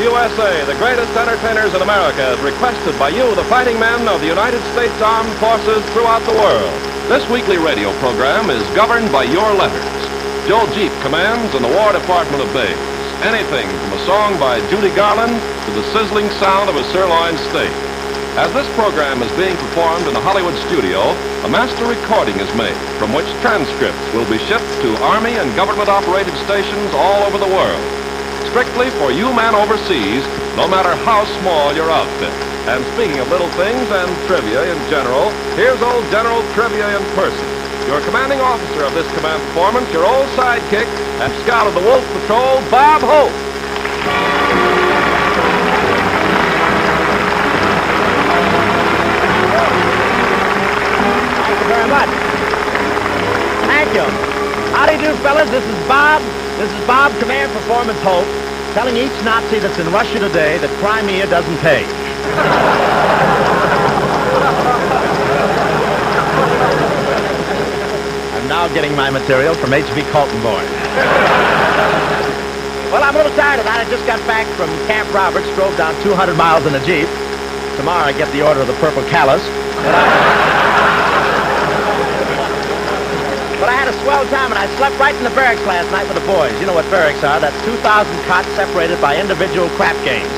USA, the greatest entertainers in America, as requested by you, the fighting men of the United States Armed Forces throughout the world. This weekly radio program is governed by your letters. Joe Jeep commands in the War Department of Bays. Anything from a song by Judy Garland to the sizzling sound of a sirloin steak. As this program is being performed in a Hollywood studio, a master recording is made, from which transcripts will be shipped to Army and government-operated stations all over the world. Strictly for you men overseas, no matter how small your outfit. And speaking of little things and trivia in general, here's old General Trivia in person. Your commanding officer of this command performance, your old sidekick and scout of the Wolf Patrol, Bob Hope. Thank you very much. Thank you. Howdy do, fellas. This is Bob, Command Performance Hope, telling each Nazi that's in Russia today that Crimea doesn't pay. I'm now getting my material from H.V. Kaltenborn. Well, I'm a little tired of that. I just got back from Camp Roberts, drove down 200 miles in a Jeep. Tomorrow I get the Order of the Purple Callus. But I had a swell time, and I slept right in the barracks last night with the boys. You know what barracks are. That's 2,000 cots separated by individual crap games.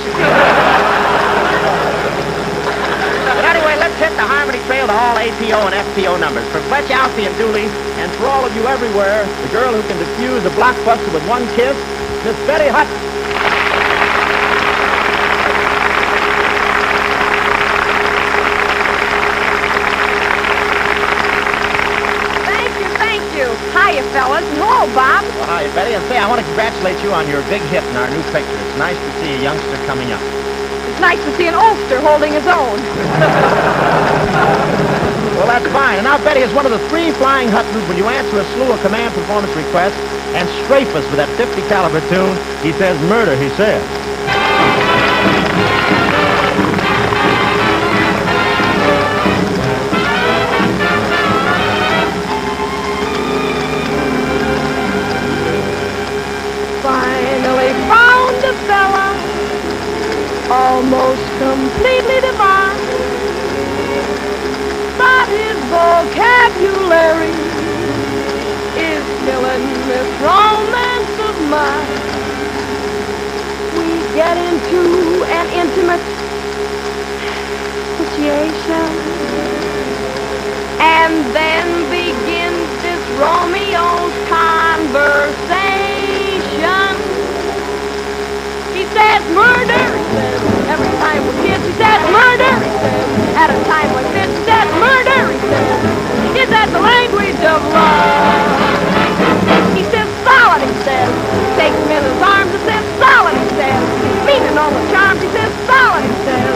But anyway, let's hit the Harmony Trail to all APO and FPO numbers. For Fletch, Alfie, and Dooley, and for all of you everywhere, the girl who can defuse a blockbuster with one kiss, Miss Betty Hutton. Hiya, fellas, and hello, Bob. Well, hiya, Betty, and say, I want to congratulate you on your big hit in our new picture. It's nice to see a youngster coming up. It's nice to see an oldster holding his own. Well, that's fine. And now, Betty, as one of the 3 flying Huttons, will you answer a slew of command performance requests and strafe us with that 50 caliber tune? He says murder, he says. Finally found a fella, almost completely divine, but his vocabulary is killing this romance of mine. We get into an intimate situation, and then begins this Romeo's conversation. He says murder, he says, every time we kiss, he says murder, he says, at a time like this, he says murder, he says, is that the language of love? He says solid, he says, takes him in his arms, he says solid, he says, meaning all the charms, he says solid, he says,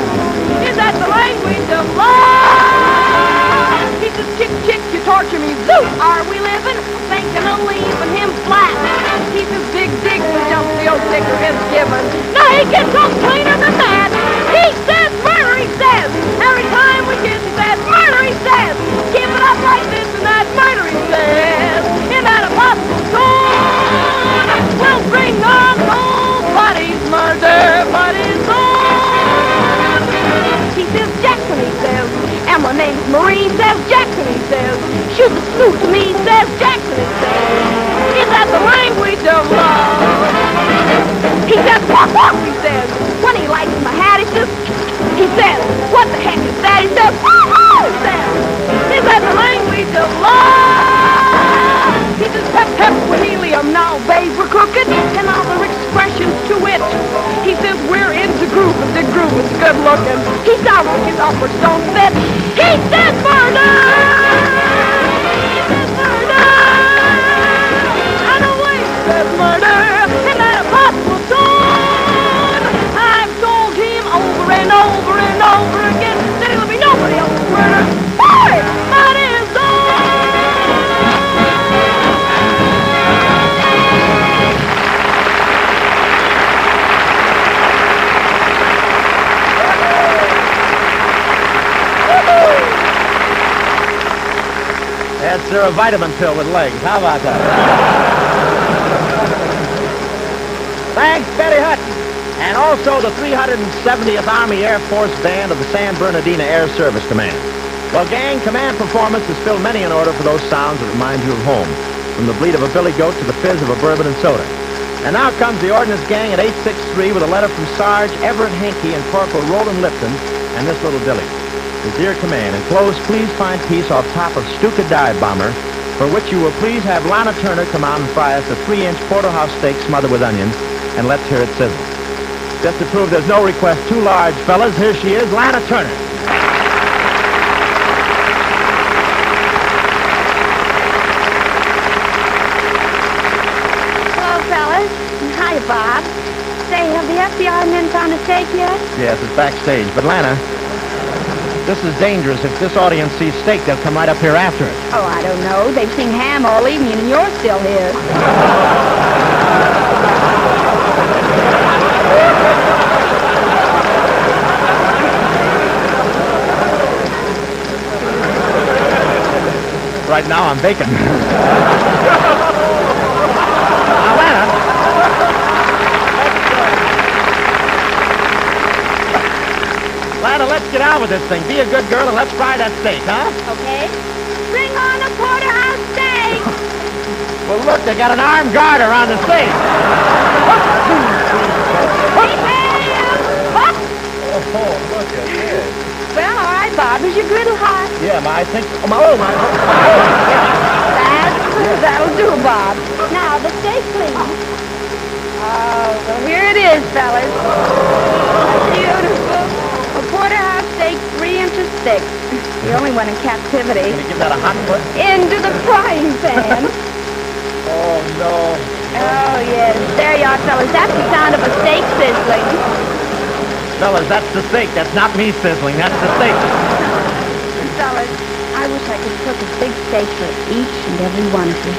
is that the language of love? He says chick, chick, you torture me, Zeus, are we living? I'm thinking of leaving him flat. He says dig, dig, the jump the old sticker is given. No, he gets on plainer than that. He says murder, he says, every time we kiss, he says murder, he says, keep it up like this and that, murder, he says, in that impossible tone, we'll bring on nobody's murder, but his own. He says Jackson, he says, and my name's Marie, says Jackson, he says, shoot the snoot to me, says Jackson, he says, is that the language of love? He says, walk, walk, he says, when he likes my hat, he says, what the heck is that? He says, woo-hoo, he says, is that the language of love? He says, pep, pep, with helium, now, babe, we're cooking, and other expressions to it. He says, we're into groove, and the groove is good looking. He sounds like his uppers don't fit. He says murder! He says murder! And away he says murder! In that impossible tone! I've told him over and over and over again that it'll be nobody else's murder. Boy, but his own! That's a vitamin pill with legs. How about that? Thanks, Betty Hutton. And also the 370th Army Air Force Band of the San Bernardino Air Service Command. Well, gang, command performance has filled many an order for those sounds that remind you of home, from the bleat of a billy goat to the fizz of a bourbon and soda. And now comes the Ordnance Gang at 863 with a letter from Sarge Everett Hankey and Corporal Roland Lipton and this little dilly. His dear command, enclosed, please find peace off top of Stuka dive bomber, for which you will please have Lana Turner come out and fry us a 3-inch porterhouse steak smothered with onions, and let's hear it sizzle. Just to prove there's no request too large, fellas, here she is, Lana Turner. Hello, fellas. Hi, Bob. Say, have the FBI men found a steak yet? Yes, it's backstage, but Lana, this is dangerous. If this audience sees steak, they'll come right up here after it. Oh, I don't know. They've seen ham all evening, and you're still here. Right now, I'm bacon. Lana. Lana, let's get on with this thing. Be a good girl and let's fry that steak, huh? Okay. Bring on a porterhouse steak. Well, look, they got an armed guard around the steak. Oh, look at this. Well, all right, Bob. Is your griddle hot? Yeah, I think... That'll do, Bob. Now, the steak, please. Oh, well, here it is, fellas. Beautiful. A porterhouse steak, 3 inches thick. The only one in captivity. Can you give that a hot foot? Into the frying pan. Oh, no. Oh, yes. There you are, fellas. That's the sound of a steak sizzling. Fellas, that's the steak. That's not me sizzling. That's the steak. Fellas, I wish I could cook a big steak for each and every one of you.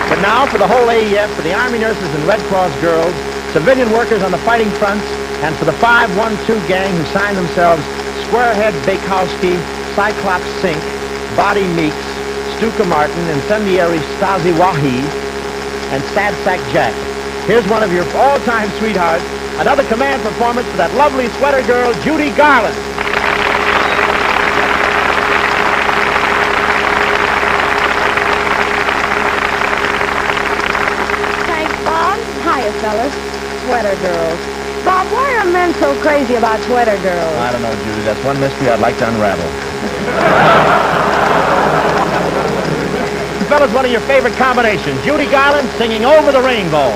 But now for the whole AEF, for the Army nurses and Red Cross girls, civilian workers on the fighting fronts, and for the 512 gang who signed themselves Squarehead Bakowski, Cyclops Sink, Body Meeks, Stuka Martin, Incendiary Stasi Wahi, and Sad Sack Jack. Here's one of your all-time sweethearts, another command performance for that lovely sweater girl, Judy Garland. Thanks, Bob. Hiya, fellas. Sweater girls. Bob, why are men so crazy about sweater girls? I don't know, Judy. That's one mystery I'd like to unravel. Fellas, one of your favorite combinations. Judy Garland singing Over the Rainbow.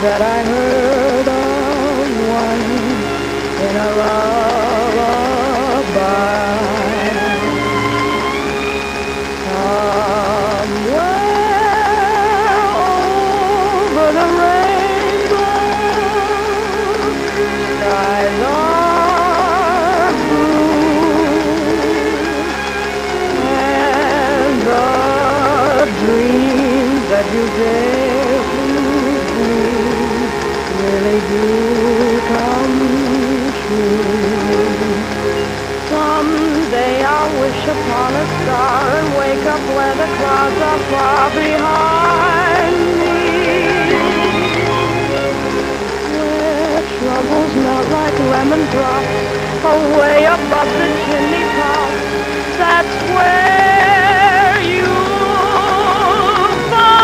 That I heard of once in a lullaby. Somewhere over the rainbow, skies are blue, and the dreams that you gave really do come true. Someday I'll wish upon a star and wake up where the clouds are far behind me, where troubles melt like lemon drops away above the chimney top. That's where you'll find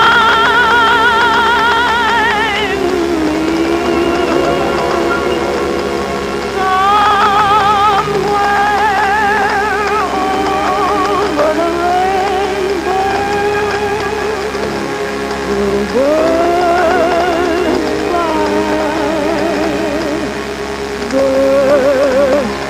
birds fly, birds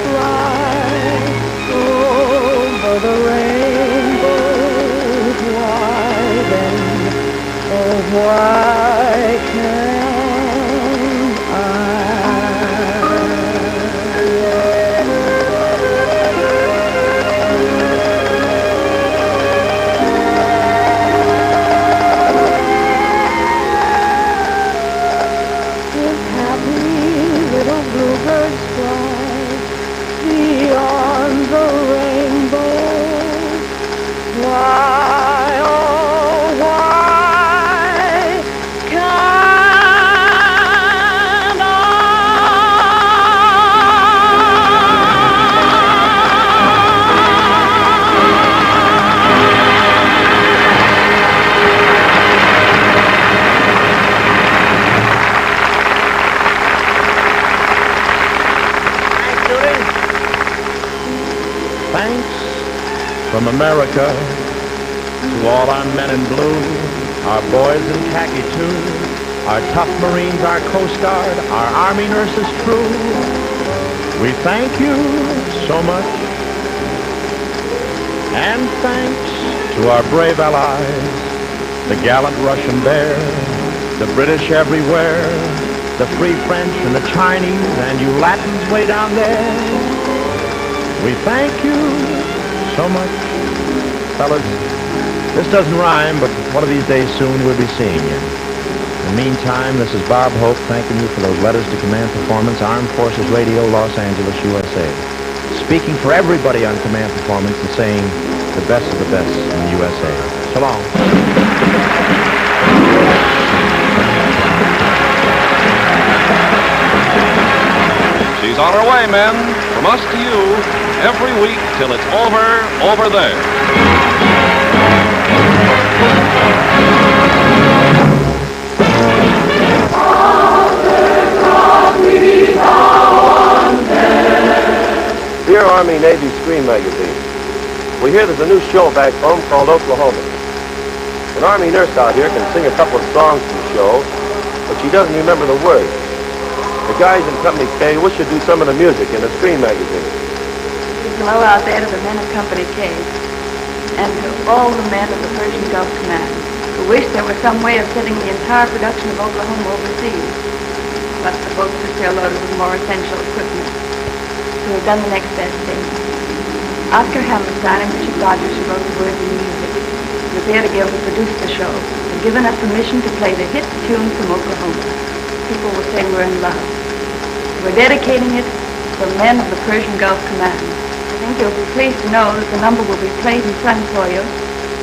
From America to all our men in blue, our boys in khaki too, our tough Marines, our Coast Guard, our Army nurses true, we thank you so much. And thanks to our brave allies, the gallant Russian bear, the British everywhere, the free French and the Chinese, and you Latins way down there. We thank you so much. Fellas, this doesn't rhyme, but one of these days soon we'll be seeing you. In the meantime, this is Bob Hope thanking you for those letters to Command Performance, Armed Forces Radio, Los Angeles, USA. Speaking for everybody on Command Performance and saying the best of the best in the USA. So long. She's on her way, men, from us to you, every week till it's over there. Dear Army Navy Screen Magazine, we hear there's a new show back home called Oklahoma. An Army nurse out here can sing a couple of songs from the show, but she doesn't remember the words. The guys in Company K wish you'd do some of the music in the Screen Magazine. Hello out there to the men of Company K and to all the men of the Persian Gulf Command who wish there was some way of sending the entire production of Oklahoma overseas. But the boats are still loaded with more essential equipment. So we've done the next best thing. Oscar Hammerstein and Richard Rogers, who wrote the words and music, were there together to produce the show and given us permission to play the hit tune from Oklahoma. People will say we're in love. We're dedicating it to the men of the Persian Gulf Command. I think you'll be pleased to know that the number will be played in front for you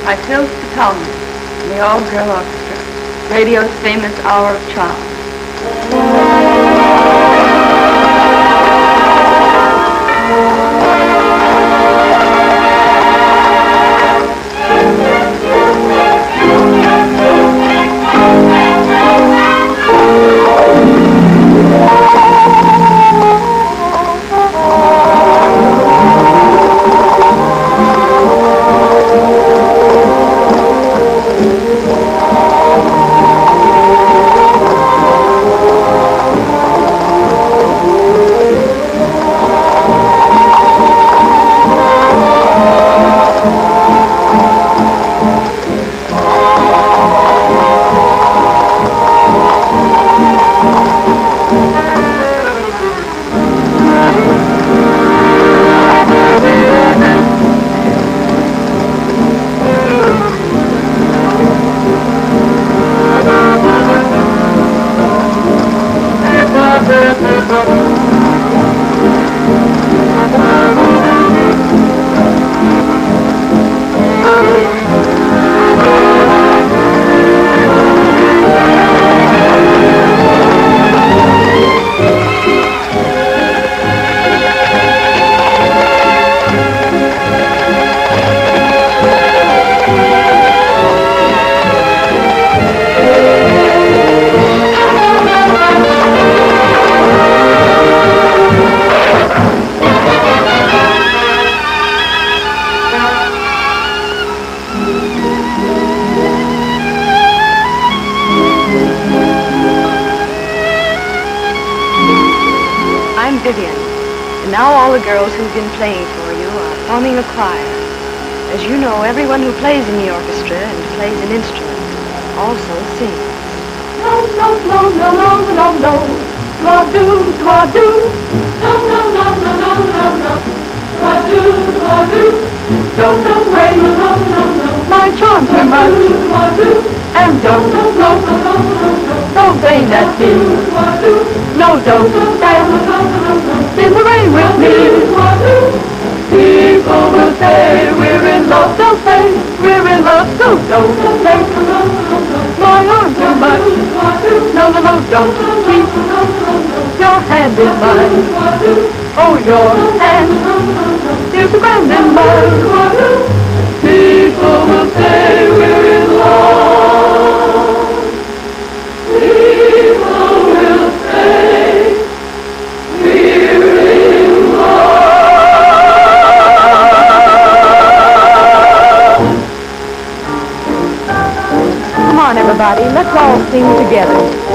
by Phil Stallman and the all-girl orchestra, radio's famous Hour of Charm. Girls who've been playing for you are forming a choir. As you know, everyone who plays in the orchestra and plays an instrument also sings. No, no, no, no, no, no, no. Twa-do, twa-do. No, no, no, no, no, no, no. Twa-do, twa-do. Don't go away, no, no, no, no. My charms are much. Twa-do, and don't, no, no, no, no, no. Don't vain that fear. No, don't stand in the rain with me. People will say we're in love. They'll say we're in love. So don't take my arm too much. No, no, no, don't keep your hand in mine. Oh, your hand is a grand in mine. People will say we're in love. People will say we're in love. all sing together.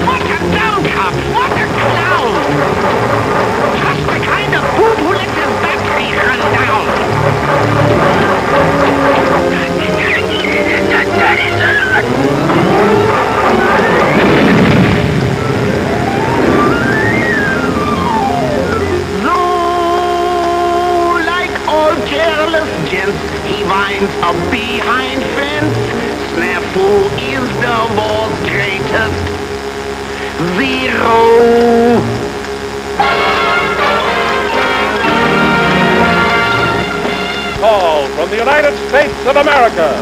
What a careless gent, he winds up behind fence. Snafu is the world's greatest zero. Call from the United States of America.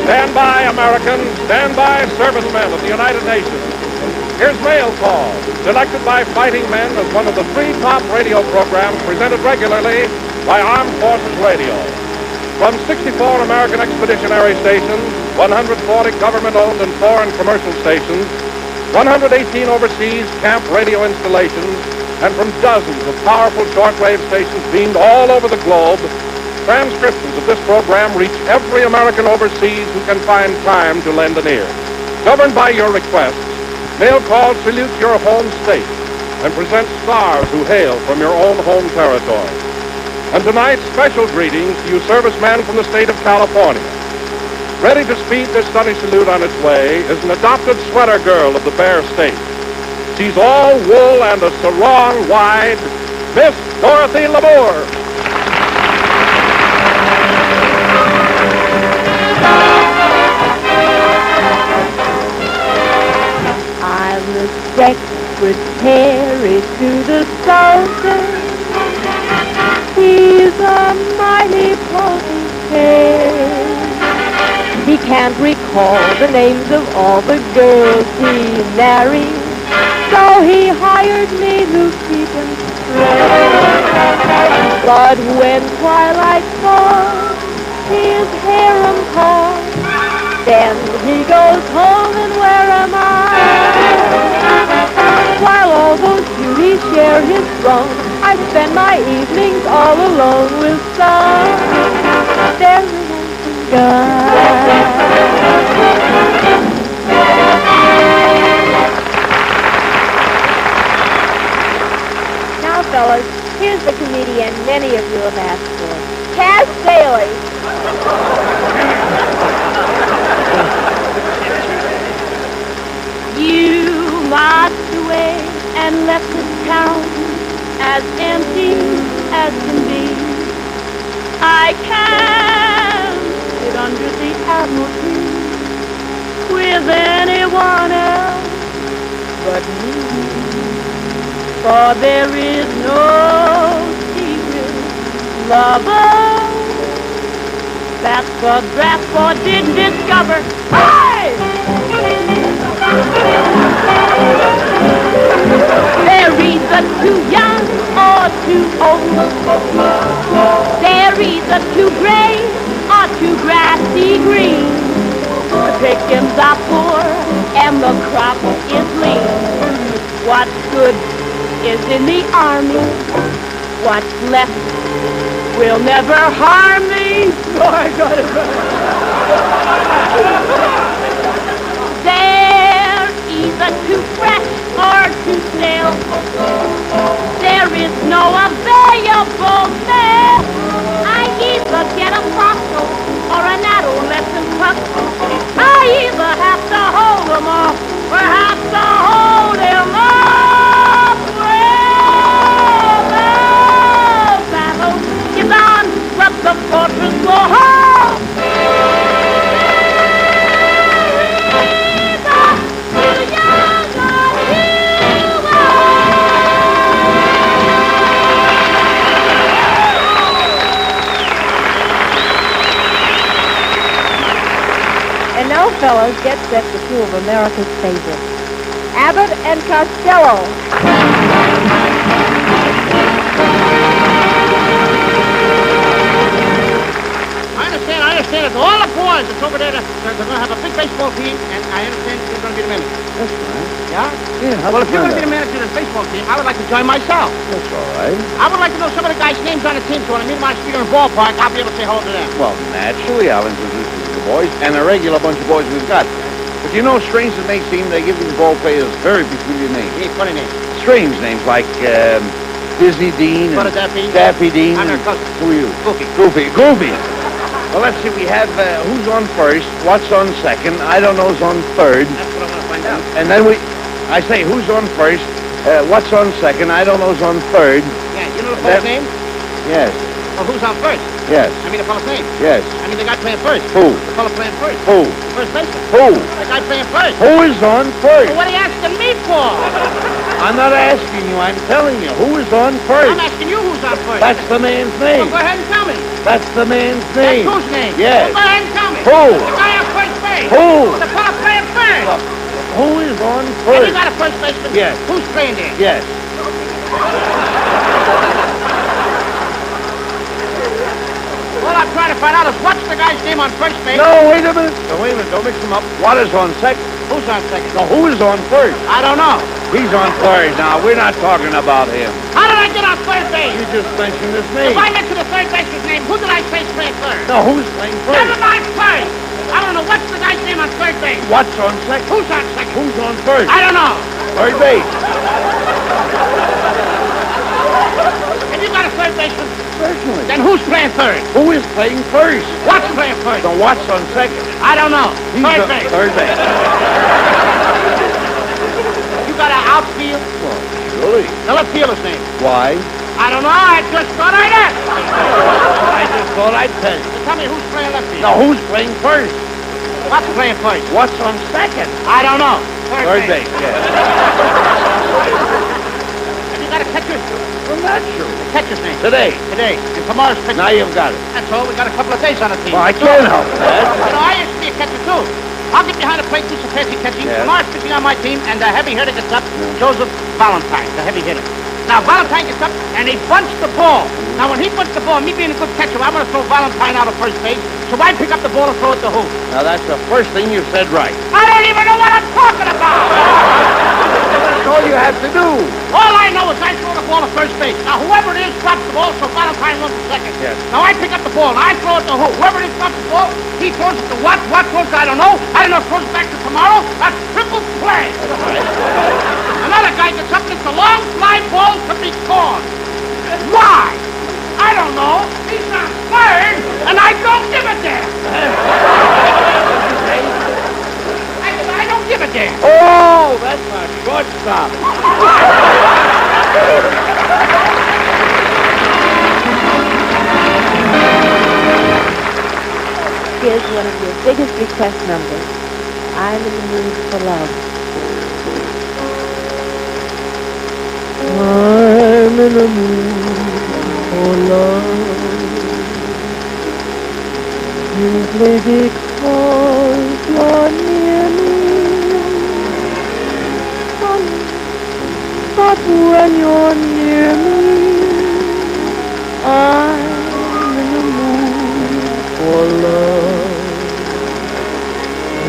Stand by, Americans. Stand by, servicemen of the United Nations. Here's Mail Call, selected by fighting men as one of the 3 top radio programs presented regularly by Armed Forces Radio. From 64 American expeditionary stations, 140 government-owned and foreign commercial stations, 118 overseas camp radio installations, and from dozens of powerful shortwave stations beamed all over the globe, transcriptions of this program reach every American overseas who can find time to lend an ear. Governed by your requests, Mail Call salutes your home state and presents stars who hail from your own home territory. And tonight, special greetings to you servicemen from the state of California. Ready to speed this sunny salute on its way is an adopted sweater girl of the Bear State. She's all wool and a sarong wide, Miss Dorothy Lamour. I'm the secretary to the soldier. He's a mighty potentate. He can't recall the names of all the girls he married, so he hired me to keep him straight. But when twilight falls, his harem calls, then he goes home and where am I? While all those beauties share his throne, I spend my evenings all alone with some very handsome guy. Now, fellas, here's the comedian many of you have asked for, Cass Daly. You marched away and left the town as empty as can be. I can't sit under the apple tree with anyone else but me, for there is no secret lover that the Bradford didn't discover. Hey! They're either too young or too old. They're either too gray or too grassy green. The pickings are poor and the crop is lean. What's good is in the army. What's left will never harm me. Oh, I got it right. They're either too fresh or too stale. There is no available there. I either get a fossil or an adolescent pup. I either have to hold them off or have to hold him up. Well, the battle is on, but the fortress will hold. And now, fellas, get set for 2 of America's favorites, Abbott and Costello. I understand it's all the boys that's over there. They're going to have a big baseball team, and I understand you're going to be the manager. That's right. Yeah? Yeah, Well, if you're going to be the manager of this baseball team, I would like to join myself. That's all right. I would like to know some of the guys' names on the team, so when I meet them on the street or in the ballpark, I'll be able to say hello to them. Well, naturally, I'll introduce you to the boys, and a regular bunch of boys we've got. But you know, strange as it may seem, they give these ball players very peculiar names. Hey, funny names. Strange names like Dizzy Dean What and would that be? Daffy Dean. I'm their cousin. Who are you? Goofy. Goofy. Well, let's see. We have who's on first, what's on second, I don't know's on third. That's what I want to find out. And then I say who's on first, What's on second? I don't know's on third. Yeah, you know the fellow's name? Yes. Well, who's on first? Yes. I mean the fellow's name. Yes. I mean the guy playing first. Who? The fellow playing first. Who? First baseman. Who? The guy playing first. Who is on first? Well, what are you asking me for? I'm not asking you. I'm telling you. Who is on first? I'm asking you who's on first. That's the man's Well, name. go ahead and tell me. That's the man's name. That's whose name? Yes. Well, go ahead and tell me. Who? The guy on first base. Who? The fellow playing first. Who is on And first? you got a first baseman? Yes. Who's playing there? Yes. All I'm trying to find out is what's the guy's name on first base? No, wait a minute. No, wait a minute. Don't mix them up. What is on second? Who's on second? No, who is on first? I don't know. He's on third now. We're not talking about him. How did I get on third base? You just mentioned his If name. I mention the third baseman's name, who did I say playing third? No, who's playing Never first? mind first. I don't know what's the guy's name on third base. What's on second? Who's on second? Who's on first? I don't know. Third base. If you got a third baseman, Certainly. then who's playing third? Who is playing first? What's playing first? No, what's on second? I don't know. He's Third on base. Third base. You got an outfield? Well, surely. Now let's fielder's name. Why? I don't know. I just thought I'd ask. I just thought I'd tell you. So tell me who's playing left field. Now, who's playing first? What's playing first? What's on second? I don't know. Third base, yes. Have you got a catcher? Well, naturally. The catcher's name. Today. Today. And tomorrow's pitcher. Now you've got it. That's all. We got a couple of days on the team. Well, I can't help that. You know, I used to be a catcher, too. I'll get behind the plate, do some fancy catching. Yes. Tomorrow's pitching on my team, and the heavy hitter gets up, Joseph Valentine, the heavy hitter. Now, Valentine gets up, and he bunts the ball. Now, when he bunts the ball, me being a good catcher, I'm going to throw Valentine out of first base, so I pick up the ball and throw it to who? Now, that's the first thing you've said right. I don't even know what I'm talking about! That's all you have to do. All I know is I throw the ball to first base. Now, whoever it is drops the ball, so Valentine runs to second. Yes. Now, I pick up the ball, and I throw it to who? Whoever it is drops the ball, he throws it to what? What throws it? I don't know. I don't know if throws it back to tomorrow. That's triple play. Another guy gets up and it's a long fly ball to be caught. Why? I don't know. He's not third, and I don't give a damn. I don't give a damn. Oh, that's a shortstop. Here's one of your biggest request numbers. I'm in the mood for love. I'm in the mood for love. Simply because you're near me. But when you're near me, I'm in the mood for love.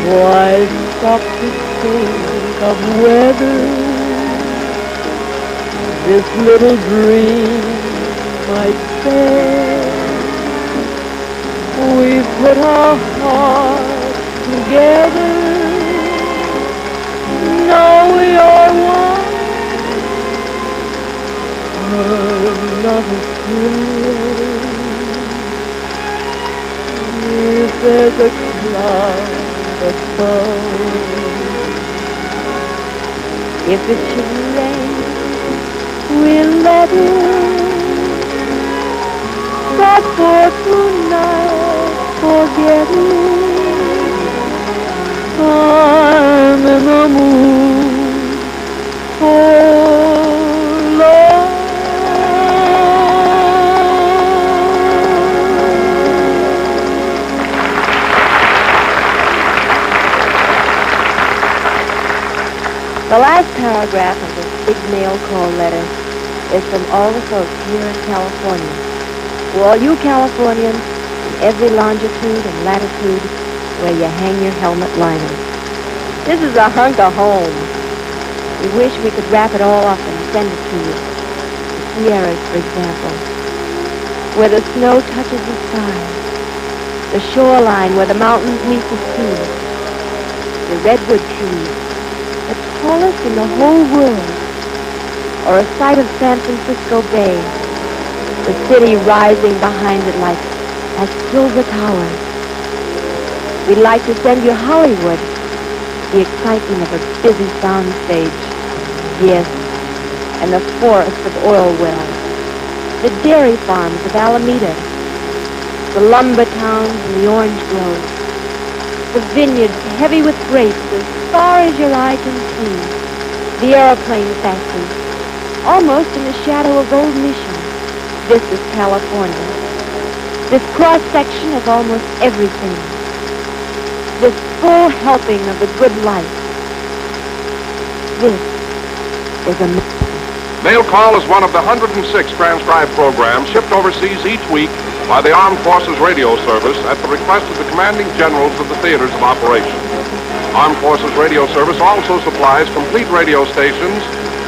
Why stop to think of whether this little dream might fail? We put our hearts together. Now we are one. Another thrill. If there's a cloud above, if it should rain, we'll let it. But for tonight, forget it. I'm in the mood for love. The last paragraph of this big mail call letter is from all the folks here in California. To all you Californians in every longitude and latitude where you hang your helmet liners. This is a hunk of home. We wish we could wrap it all up and send it to you. The Sierras, for example, where the snow touches the sky. The shoreline where the mountains meet the sea. The redwood trees, the tallest in the whole world. Or a sight of San Francisco Bay. The city rising behind it like silver towers. We'd like to send you Hollywood, the excitement of a busy sound stage. Yes, and the forests of oil wells, the dairy farms of Alameda, the lumber towns and the orange groves, the vineyards heavy with grapes as far as your eye can see, the airplane factories, almost in the shadow of Old Mission. This is California. This cross-section of almost everything. This full helping of the good life. This is America. Mail Call is one of the 106 transcribed programs shipped overseas each week by the Armed Forces Radio Service at the request of the commanding generals of the theaters of operation. Armed Forces Radio Service also supplies complete radio stations,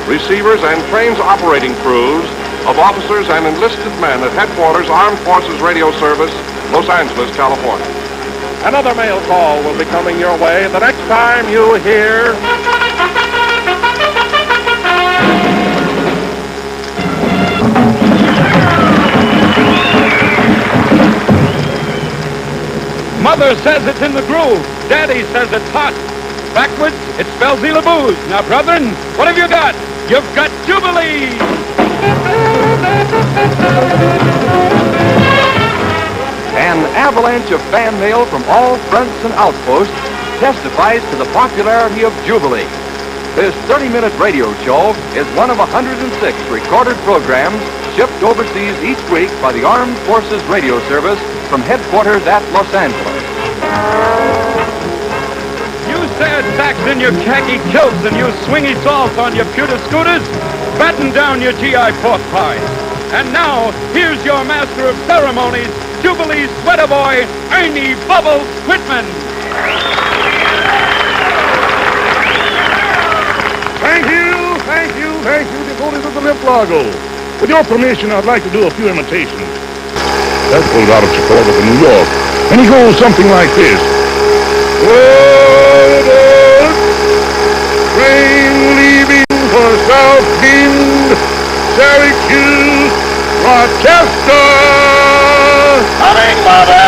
receivers, and trains operating crews of officers and enlisted men at headquarters Armed Forces Radio Service, Los Angeles, California. Another mail call will be coming your way the next time you hear... Mother says it's in the groove. Daddy says it's hot. Backwards, it spells Elabooze. Now, brethren, what have you got? You've got Jubilee! An avalanche of fan mail from all fronts and outposts testifies to the popularity of Jubilee. This 30-minute radio show is one of 106 recorded programs shipped overseas each week by the Armed Forces Radio Service from headquarters at Los Angeles. You sad sacks in your khaki kilts and you swingy salts on your pewter scooters, batten down your GI pork pies. And now, here's your master of ceremonies, Jubilee sweater boy, Ernie Bubbles Quitman. Thank you, devoted to the lip logo. With your permission, I'd like to do a few imitations. That goes out of Chicago to New York, and he goes something like this. Train leaving for South Bend, Syracuse, Rochester. Coming, Mother!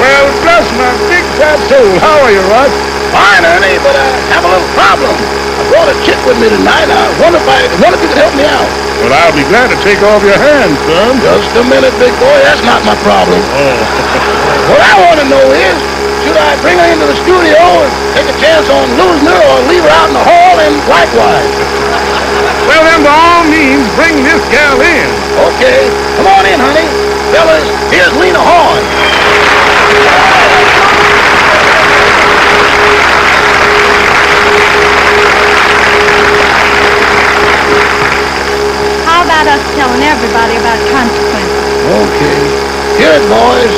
Well, bless my big fat soul. How are you, Rod? Fine, Ernie, but I have a little problem. I brought a chick with me tonight. I wonder if you could help me out. Well, I'll be glad to take off your hands, son. Just a minute, big boy. That's not my problem. Oh. What I want to know is, should I bring her into the studio and take a chance on losing her or leave her out in the hall and likewise? Well, then, by all means, bring this gal in. Okay. Come on in, honey. Fellas, here's Lena Horn. How about us telling everybody about consequences? Okay. Hear it, boys.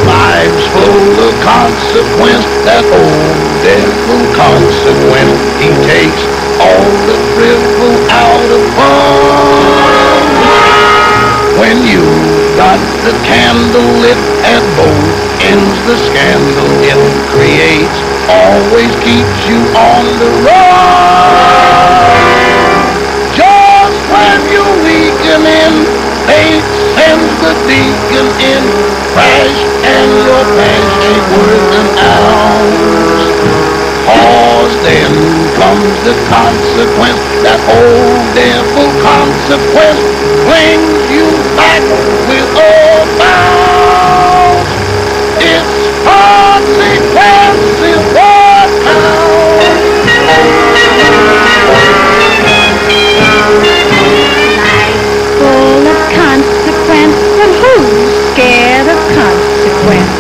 Life's full of consequence, that old devil consequence. He takes all the drivel out of fun. When you got the candle lit at both ends, the scandal it creates always keeps you on the run. Just when you're weakening, fate sends the deacon in. Crash and your pants ain't worth an ounce. Cause then comes the consequence, that old devil consequence flings you back with all bounds. It's consequences what counts. Life's full of consequence, and who's scared of consequence?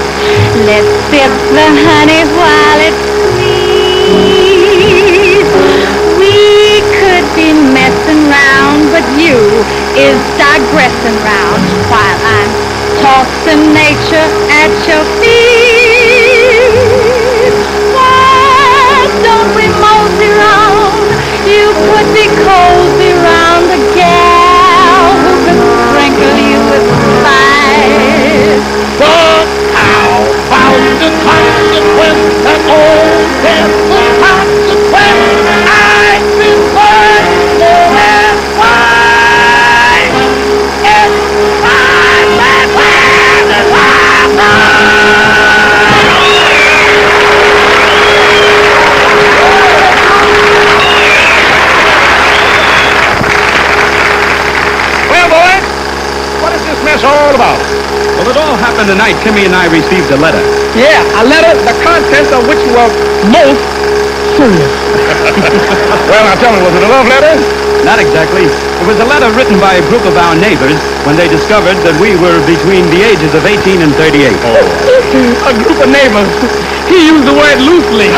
Let's sip the honey while it's sweet. We could be messing round, but you is digressing round while I'm tossing nature at your feet. Why don't we mosey round? You could be cozy round a gal who could sprinkle you with spice. But how about the consequence, that old devil consequence? I've been burned more than twice. It's Well, it all happened tonight. Timmy and I received a letter. Yeah, a letter, the contents of which were most serious. Well, now tell me, was it a love letter? Not exactly. It was a letter written by a group of our neighbors when they discovered that we were between the ages of 18 and 38. A group of neighbors. He used the word loosely.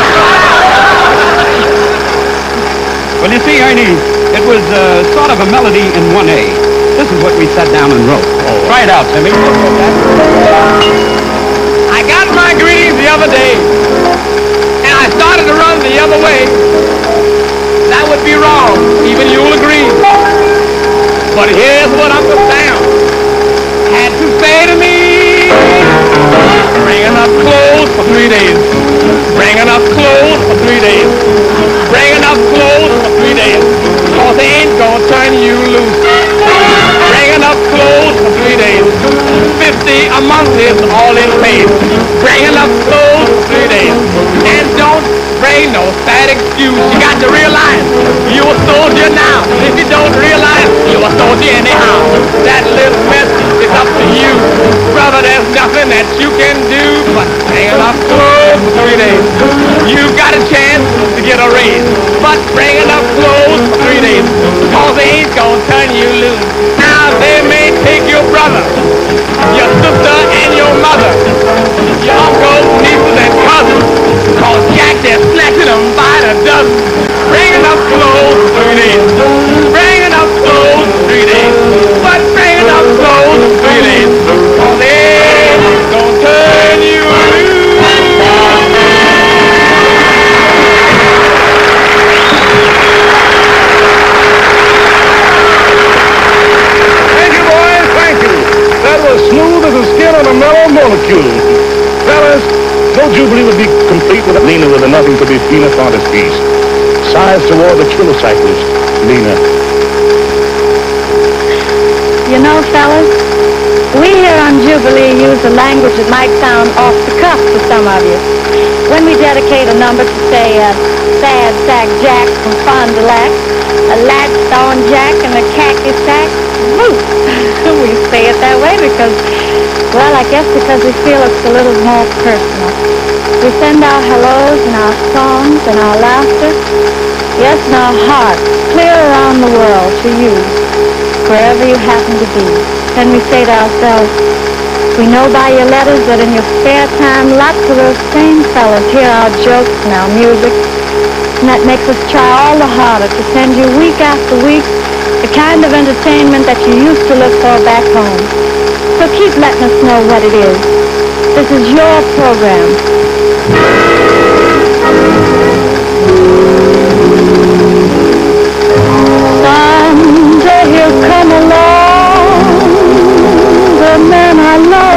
Well, you see, Ernie, it was sort of a melody in 1A. This is what we sat down and wrote. Try it out, Timmy. I got my greens the other day, and I started to run the other way. That would be wrong, even you'll agree. But here's what Uncle Sam had to say to me. Bringing up clothes for 3 days. Bringing up clothes for 3 days. Bringing up clothes for 3 days. Cause they ain't gonna turn you loose. Bringing up clothes for 3 days. 50 a month is all it pays. Bringing up clothes for 3 days. And don't bring no sad excuse. You got to realize you're a soldier now. If you don't realize you're a soldier anyhow. That little message is up to you. Brother, there's nothing that you can do but bringing up clothes for 3 days. You've got a chance to get a raise. But bringing up clothes for 3 days. Cause they ain't gonna turn you loose. Now they may take your brother, your sister and your mother, your uncles, nieces and cousins. Cause Jack, they're snatching them by the dozen. Bringing up clothes for 3 days. Bringing up clothes for 3 days. But bringing up clothes for 3 days. Cause they gonna turn you loose. Thank you, boys. Thank you. That was smooth as the skin on a mellow molecule. Fellas, no Jubilee would be complete without Lena with a nothing to be Fina Fonta's piece. Sighs toward the kilocyclist, Lena. You know, fellas, we here on Jubilee use a language that might sound off the cuff to some of you. When we dedicate a number to, say, a sad sack Jack from Fond du Lac, a latched on Jack and a khaki sack, woo! We say it that way because, well, I guess because we feel it's a little more personal. We send our hellos and our songs and our laughter, yes, and our hearts clear around the world to you, wherever you happen to be. Then we say to ourselves, we know by your letters that in your spare time, lots of those same fellas hear our jokes and our music, and that makes us try all the harder to send you week after week the kind of entertainment that you used to look for back home. So keep letting us know what it is. This is your program. Someday he'll come along, the man I love.